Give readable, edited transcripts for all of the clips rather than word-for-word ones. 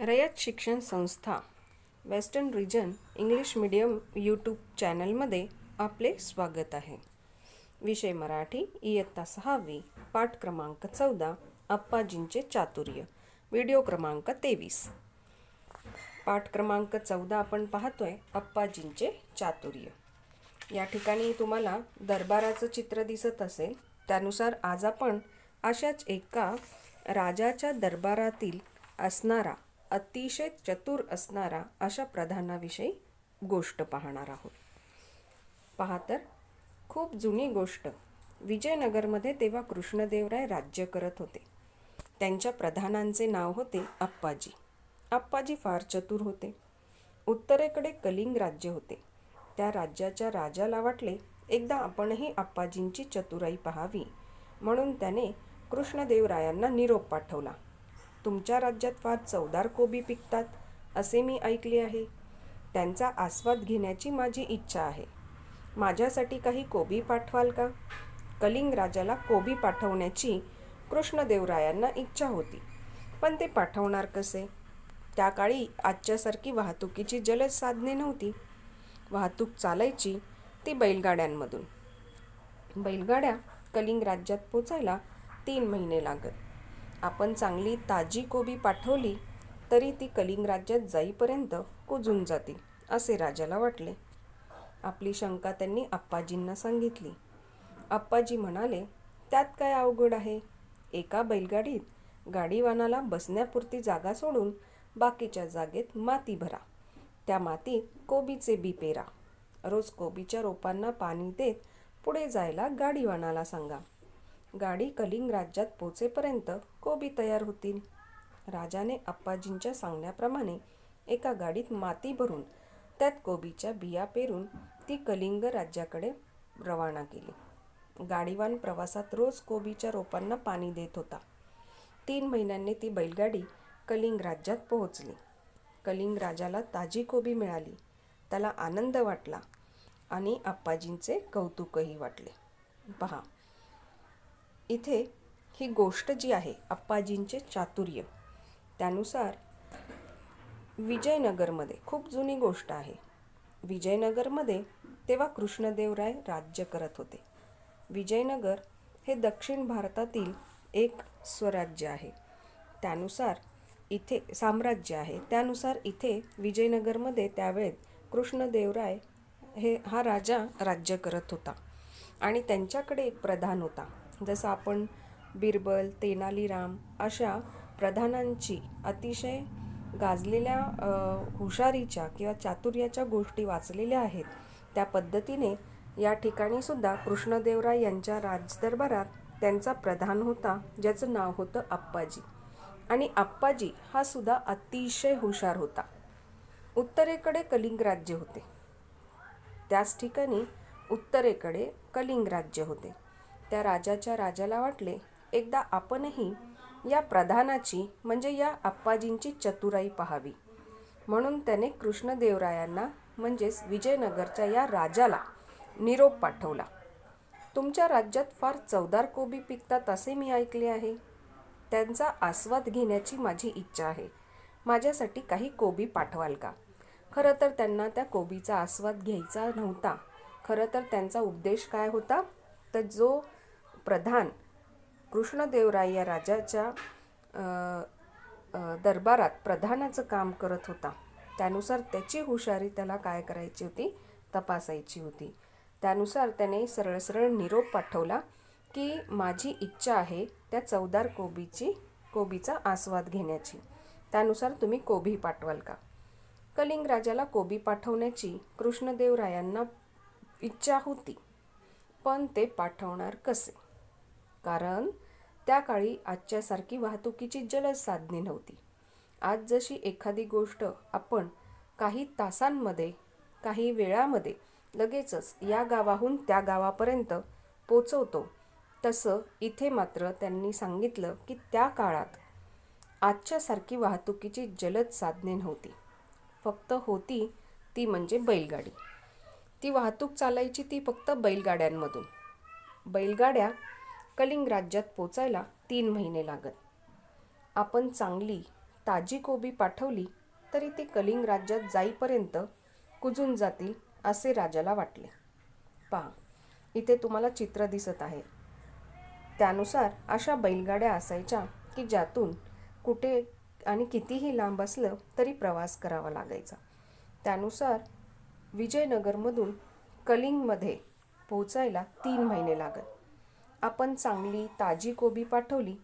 रयत Shikshan Sanstha western region English medium YouTube चॅनलमध्ये आपले स्वागत आहे. विषय मराठी, इयत्ता 6वी, पाठ क्रमांक 14, अप्पाजींचे चातुर्य, व्हिडिओ क्रमांक 23. पाठ क्रमांक 14 आपण पाहतोय अप्पाजींचे चातुर्य. या ठिकाणी तुम्हाला दरबाराचं चित्र दिसत असेल. त्यानुसार आज आपण अशाच एका राजाच्या दरबारातील असणारा, अतिशय चतुर असणारा अशा प्रधानाविषयी गोष्ट पाहणार आहोत. पहा तर, खूप जुनी गोष्ट. विजयनगरमध्ये तेव्हा कृष्णदेवराय राज्य करत होते. त्यांच्या प्रधानांचे नाव होते अप्पाजी. अप्पाजी फार चतुर होते. उत्तरेकडे कलिंग राज्य होते. त्या राज्याच्या राजाला वाटले एकदा आपणही अप्पाजींची चतुराई पाहावी, म्हणून त्याने कृष्णदेवरायांना निरोप पाठवला. तुमच्या राज्यात फार चवदार कोबी पिकतात असे मी ऐकले आहे. त्यांचा आस्वाद घेण्याची माझी इच्छा आहे. माझ्यासाठी काही कोबी पाठवाल का? कलिंग राजाला कोबी पाठवण्याची कृष्णदेवरायांना इच्छा होती, पण ते पाठवणार कसे? त्या काळी आजच्यासारखी वाहतुकीची जलद साधने नव्हती. वाहतूक चालायची ती बैलगाड्यांमधून. बैलगाड्या कलिंग राज्यात पोचायला 3 महिने लागत. आपण चांगली ताजी कोबी पाठवली तरी ती कलिंग राज्यात जाईपर्यंत कुजून जातील असे राजाला वाटले. आपली शंका त्यांनी अप्पाजींना सांगितली. अप्पाजी म्हणाले, त्यात काय अवघड आहे? एका बैलगाडीत गाडीवानाला बसण्यापुरती जागा सोडून बाकीच्या जागेत माती भरा. त्या मातीत कोबीचे बी पेरा. रोज कोबीच्या रोपांना पाणी देत पुढे जायला गाडीवानाला सांगा. गाडी कलिंग राज्यात पोचेपर्यंत कोबी तयार होतील. राजाने अप्पाजींच्या सांगण्याप्रमाणे एका गाडीत माती भरून त्यात कोबीच्या बिया पेरून ती कलिंग राज्याकडे रवाना केली. गाडीवान प्रवासात रोज कोबीच्या रोपांना पाणी देत होता. 3 महिन्यांनी ती बैलगाडी कलिंग राज्यात पोहोचली. कलिंग राजाला ताजी कोबी मिळाली. त्याला आनंद वाटला आणि अप्पाजींचे कौतुकही वाटले. पहा, इथे ही गोष्ट जी आहे अप्पाजींचे चातुर्य, त्यानुसार विजयनगरमध्ये खूप जुनी गोष्ट आहे. विजयनगरमध्ये तेव्हा कृष्णदेवराय राज्य करत होते. विजयनगर हे दक्षिण भारतातील एक स्वराज्य आहे. त्यानुसार इथे साम्राज्य आहे. त्यानुसार इथे विजयनगरमध्ये त्यावेळेत कृष्णदेवराय हा राजा राज्य करत होता आणि त्यांच्याकडे एक प्रधान होता. जसं आपण बिरबल, तेनालीराम अशा प्रधानांची अतिशय गाजलेल्या हुशारीच्या किंवा चातुर्याच्या गोष्टी वाचलेल्या आहेत, त्या पद्धतीने या ठिकाणी सुद्धा कृष्णदेवराय यांच्या राजदरबारात त्यांचा प्रधान होता, ज्याचं नाव होतं अप्पाजी. आणि अप्पाजी हा सुद्धा अतिशय हुशार होता. उत्तरेकडे कलिंग राज्य होते. त्याच ठिकाणी उत्तरेकडे कलिंग राज्य होते. त्या राजाला वाटले एकदा आपणही या प्रधानाची म्हणजे या अप्पाजींची चतुराई पाहावी, म्हणून त्याने कृष्णदेवरायांना म्हणजेच विजयनगरच्या या राजाला निरोप पाठवला. तुमच्या राज्यात फार चवदार कोबी पिकतात असे मी ऐकले आहे. त्यांचा आस्वाद घेण्याची माझी इच्छा आहे. माझ्यासाठी काही कोबी पाठवाल का? खरं तर त्यांना त्या कोबीचा आस्वाद घ्यायचा नव्हता. खरं तर त्यांचा उद्देश काय होता? तर जो प्रधान कृष्णदेवराय या राजाच्या दरबारात प्रधानाचं काम करत होता, त्यानुसार त्याची हुशारी त्याला काय करायची होती? तपासायची होती. त्यानुसार त्याने सरळ सरळ निरोप पाठवला की माझी इच्छा आहे त्या चवदार कोबीचा आस्वाद घेण्याची. त्यानुसार तुम्ही कोबी पाठवाल का? कलिंग राजाला कोबी पाठवण्याची कृष्णदेवरायांना इच्छा होती, पण ते पाठवणार कसे? कारण त्या काळी आजच्यासारखी वाहतुकीची जलद साधने नव्हती. आज जशी एखादी गोष्ट आपण काही तासांमध्ये, काही वेळामध्ये लगेचच या गावाहून त्या गावापर्यंत पोचवतो, तसं इथे मात्र त्यांनी सांगितलं की त्या काळात आजच्यासारखी वाहतुकीची जलद साधने नव्हती. फक्त होती ती म्हणजे बैलगाडी. ती वाहतूक चालायची ती फक्त बैलगाड्यांमधून. बैलगाड्या कलिंग राज्यात पोचायला 3 महिने लागत. आपण चांगली ताजी कोबी पाठवली तरी ती कलिंग राज्यात जाईपर्यंत कुजून जातील असे राजाला वाटले. पहा, इथे तुम्हाला चित्र दिसत आहे. त्यानुसार अशा बैलगाड्या असायच्या की ज्यातून कुठे आणि कितीही लांब असलं तरी प्रवास करावा लागायचा. त्यानुसार विजयनगरमधून कलिंगमध्ये पोहोचायला 3 महिने लागत. आपण चांगली ताजी कोबी पाठवली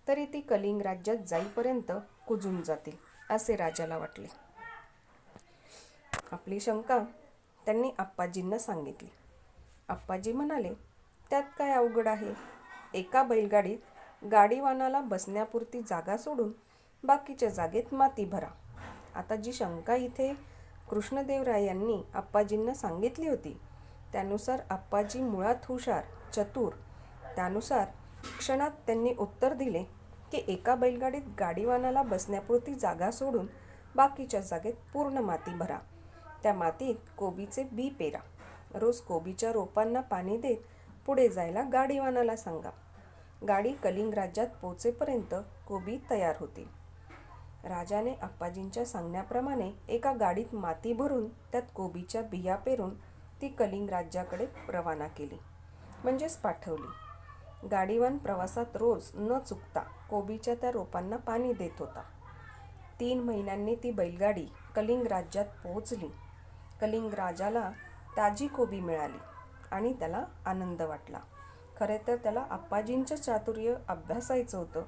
तरी ती कलिंग राज्यात जाईपर्यंत कुजून जातील असे राजाला वाटले. आपली शंका त्यांनी आप्पाजींना सांगितली. आप्पाजी म्हणाले, त्यात काय अवघड आहे? एका बैलगाडीत गाडीवानाला बसण्यापुरती जागा सोडून बाकीच्या जागेत माती भरा. आता जी शंका इथे कृष्णदेवराय यांनी आप्पाजींना सांगितली होती त्यानुसार आप्पाजी मुळात हुशार, चतुर. त्यानुसार क्षणात त्यांनी उत्तर दिले की एका बैलगाडीत गाडीवानाला बसण्यापुरती जागा सोडून बाकीच्या जागेत पूर्ण माती भरा. त्या मातीत कोबीचे बी पेरा. रोज कोबीच्या रोपांना पाणी देत पुढे जायला गाडीवानाला सांगा. गाडी कलिंग राज्यात पोचेपर्यंत कोबी तयार होतील. राजाने आप्पाजींच्या सांगण्याप्रमाणे एका गाडीत माती भरून त्यात कोबीच्या बिया पेरून ती कलिंग राज्याकडे रवाना केली, म्हणजेच पाठवली. गाडीवान प्रवासात रोज न चुकता कोबीच्या त्या रोपांना पाणी देत होता. 3 महिन्यांनी ती बैलगाडी कलिंग राज्यात पोहोचली. कलिंग राजाला ताजी कोबी मिळाली आणि त्याला आनंद वाटला. खरे तर त्याला आप्पाजींचं चातुर्य अभ्यासायचं होतं,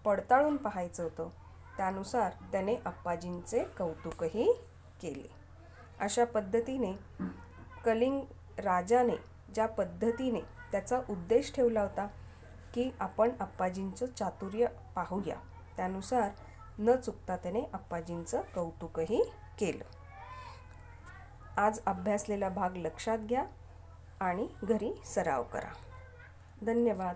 पडताळून पाहायचं होतं. त्यानुसार त्याने आप्पाजींचे कौतुकही केले. अशा पद्धतीने कलिंग राजाने ज्या पद्धतीने त्याचा उद्देश ठेवला होता की आपण आप्पाजींचं चातुर्य पाहूया, त्यानुसार न चुकता त्याने आप्पाजींचं कौतुकही केलं. आज अभ्यासलेला भाग लक्षात घ्या आणि घरी सराव करा. धन्यवाद.